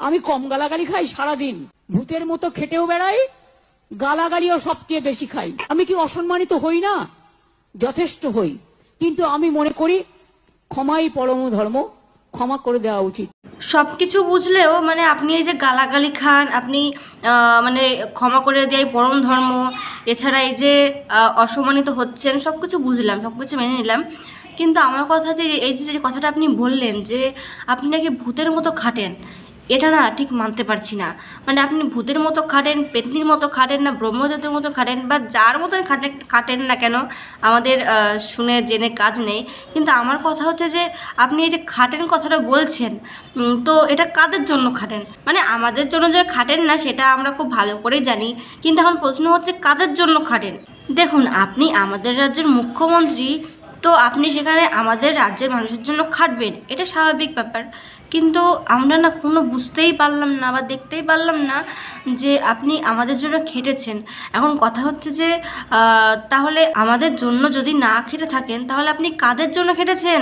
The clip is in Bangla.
আমি কম গালাগালি খাই সারাদিন, ভূতের মতো খেটেও বেড়াই, গালাগালিও সবচেয়ে বেশি খাই। আমি কি অসম্মানিত হই না? যথেষ্ট হই, কিন্তু আমি মনে করি ক্ষমাই পরম ধর্ম, ক্ষমা করে দেওয়া উচিত। সব কিছু বুঝলেও মানে আপনি এই যে গালাগালি খান, আপনি মানে ক্ষমা করে দেয় পরম ধর্ম, এছাড়া এই যে অসম্মানিত হচ্ছেন, সব কিছু বুঝলাম, সব কিছু মেনে নিলাম। কিন্তু আমার কথা যে এই যে কথাটা আপনি বললেন যে আপনি নাকি ভূতের মতো খাটেন, এটা না ঠিক মানতে পারছি না। মানে আপনি ভূতের মতো খাটেন, পেতনির মতো খাটেন, না ব্রহ্মদেবের মতো খাটেন, বা যার মতন খাটেন না কেন, আমাদের শুনে জেনে কাজ নেই। কিন্তু আমার কথা হচ্ছে যে আপনি এই যে খাটেন কথাটা বলছেন, তো এটা কাদের জন্য খাটেন? মানে আমাদের জন্য যে খাটেন না সেটা আমরা খুব ভালো করেই জানি, কিন্তু এখন প্রশ্ন হচ্ছে কাদের জন্য খাটেন। দেখুন, আপনি আমাদের রাজ্যের মুখ্যমন্ত্রী, তো আপনি সেখানে আমাদের রাজ্যের মানুষের জন্য খাটবেন, এটা স্বাভাবিক ব্যাপার। কিন্তু আমরা না কোনো বুঝতেই পারলাম না বা দেখতেই পারলাম না যে আপনি আমাদের জন্য খেটেছেন। এখন কথা হচ্ছে যে তাহলে আমাদের জন্য যদি না খেটে থাকেন, তাহলে আপনি কাদের জন্য খেটেছেন?